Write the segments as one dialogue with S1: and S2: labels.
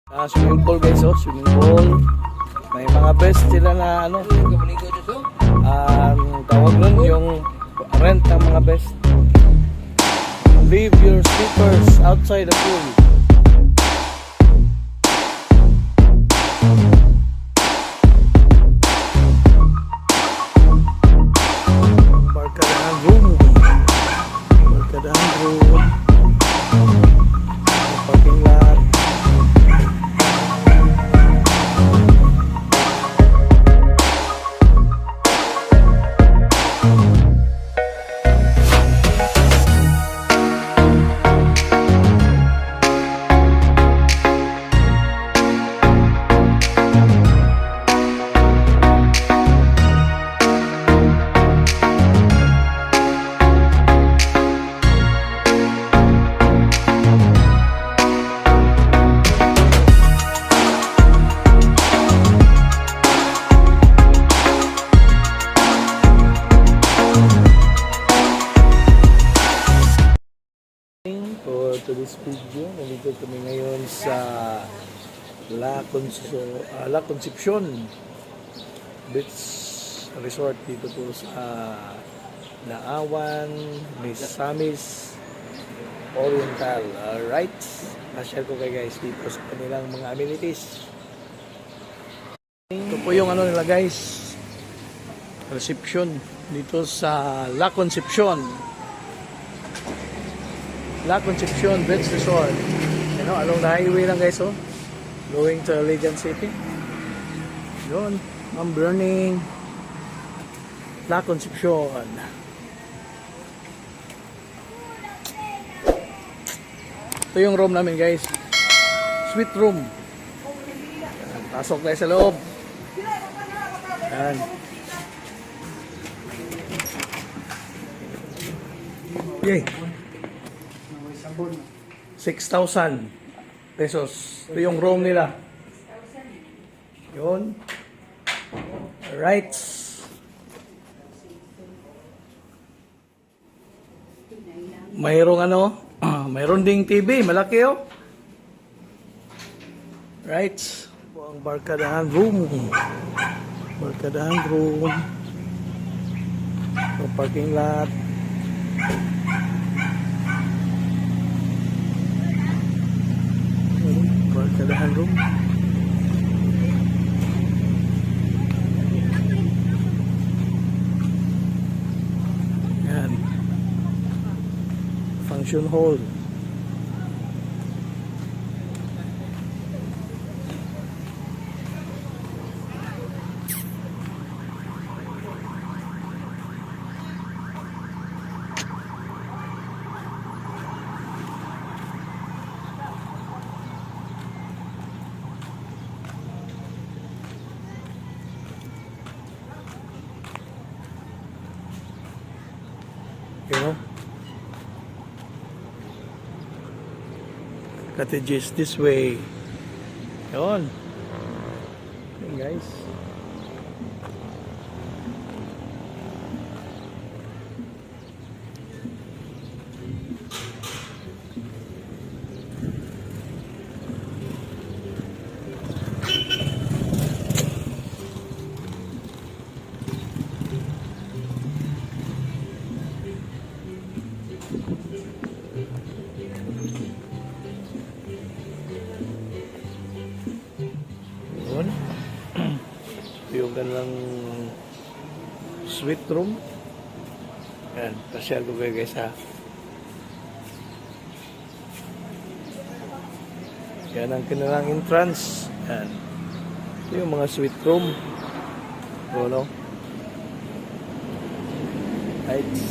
S1: Swimming pool guys, oh, swimming pool. May mga best sila na ano, tawag nun yung rent ng mga best. Leave your slippers outside the pool. Barkadahan room. Barkadahan room. Parking lot. To this video, nandito kami ngayon sa La Concepcion Beach Resort dito po sa Naawan, Misamis Oriental. Alright, na-share ko kayo guys dito sa kanilang mga amenities. Ito po yung ano nila guys, reception dito sa La Concepcion Beach Resort. You know, along the highway lang guys, oh. Going to Legion City. Yun, Mount Burning, La Concepcion. Ito yung room namin guys. Suite room. Pasok tayo sa loob. Yan. Yay. 6,000 pesos. Ito yung room nila. Yun. Right. Mayroong ano, mayroon ding TV, malaki oh. Right. Ang barkadahan room. Barkadahan room. Yung parking lot. Barkadahan room. Yan. Function hall. You know, cottages this way. Yun. Yun guys. Yung kanilang suite room. Yan, pasyal ko kayo guys ha. Yan ang kanilang entrance. Yan. Ito yung mga suite room. O no? Lights.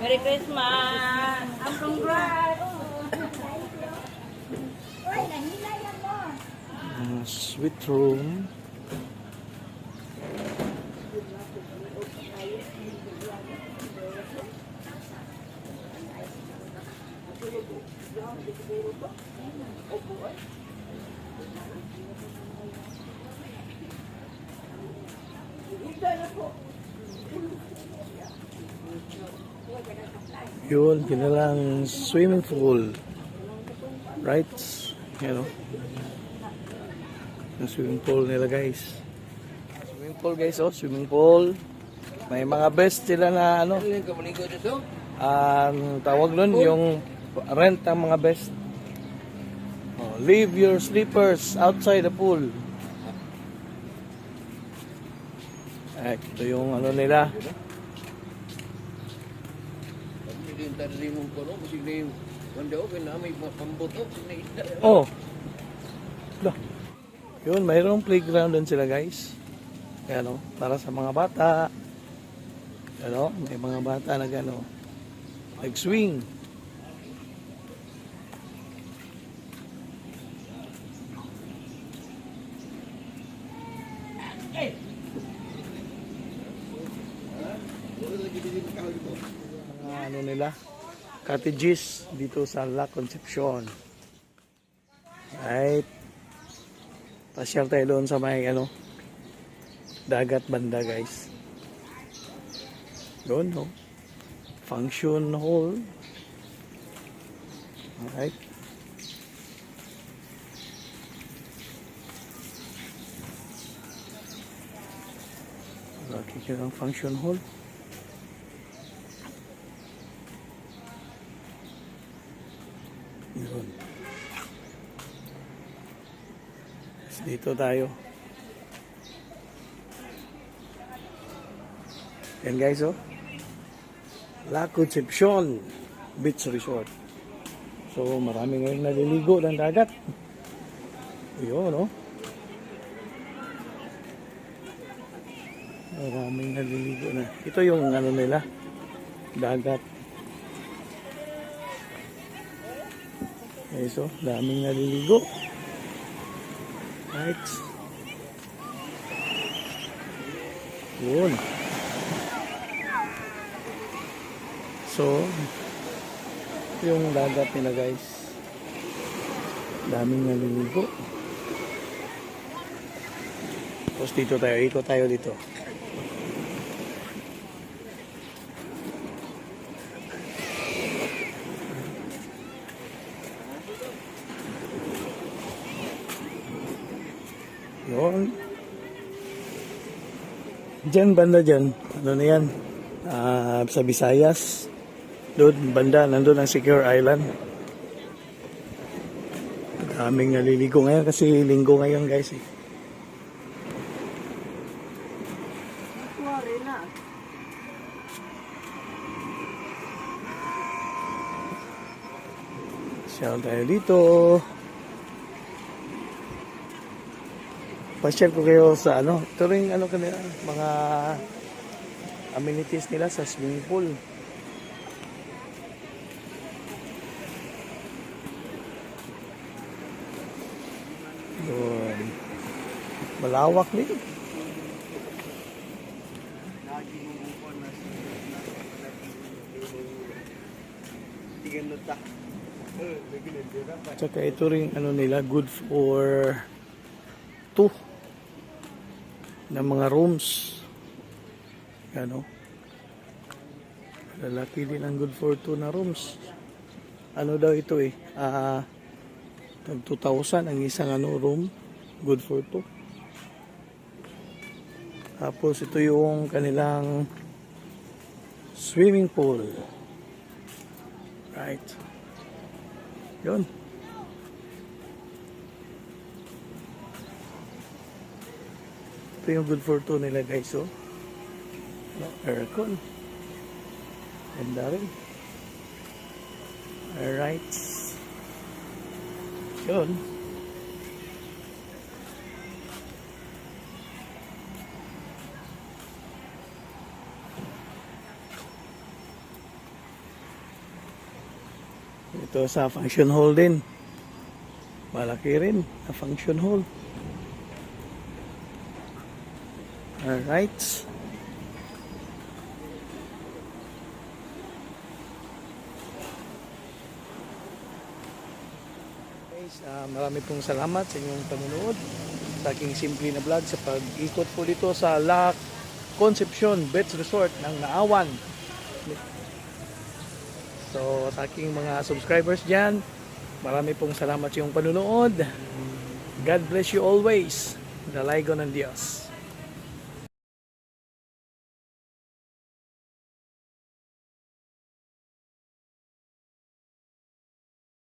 S2: Merry Christmas! Ang congrats!
S1: Sweet room. Yun, kinilang swimming pool. Right? Yan o. Yung swimming pool nila guys. Swimming pool guys oh, swimming pool. May mga best sila na ano. Ang tawag nun, yung rent ng mga best. Oh, leave your slippers outside the pool. Ay, ito yung ano nila. Oh. Lah. Yun, mayroong playground din sila guys. Ayan o, para sa mga bata. Ayan o, may mga bata na gano. Nag-swing. Mga ano nila, cottages dito sa La Concepcion. Right. Pasyal tayo doon sa may ano, dagat banda guys. Doon no. Function hall. Alright. Laki ka ng function hall. Yun. Dito tayo. Yan guys oh. La Concepcion Beach Resort. So marami ngayon naliligo ng dagat. Yun oh. Maraming naliligo na. Ito yung ano nila, dagat. Okay, so daming naliligo. Right. Yun. So, yung dagat nila guys. Daming naliligo. Tapos dito tayo, ikot tayo dito. Yun. Diyan banda dyan. Ano na yan? Sa Visayas. Doon banda, nandun ang Secure Island. Daming naliligo ngayon kasi linggo ngayon guys eh. Siya tayo dito. Pa-share ko kayo sa ano, ito rin ano kanila, mga amenities nila sa swimming pool. Doon. Malawak din. Tsaka ito rin ano nila, good for 2 na mga rooms. Ano? Lalaki din ang good for 2 na rooms. Ano daw ito eh? Tag 2,000 ang isang ano room. Good for 2. Tapos ito yung kanilang swimming pool. Right. Yun. Ito yung good for 2 nila guys oh. No, aircon. Ganda rin. Alright. Yun. Ito sa function hall din. Malaki rin na function hall. Alright. Marami pong salamat sa inyong panonood sa aking simple na vlog sa pag-ikot po dito sa La Concepcion Beach Resort ng Naawan. So sa aking mga subscribers dyan, marami pong salamat sa inyong panonood. God bless you always. Dalago ng Diyos.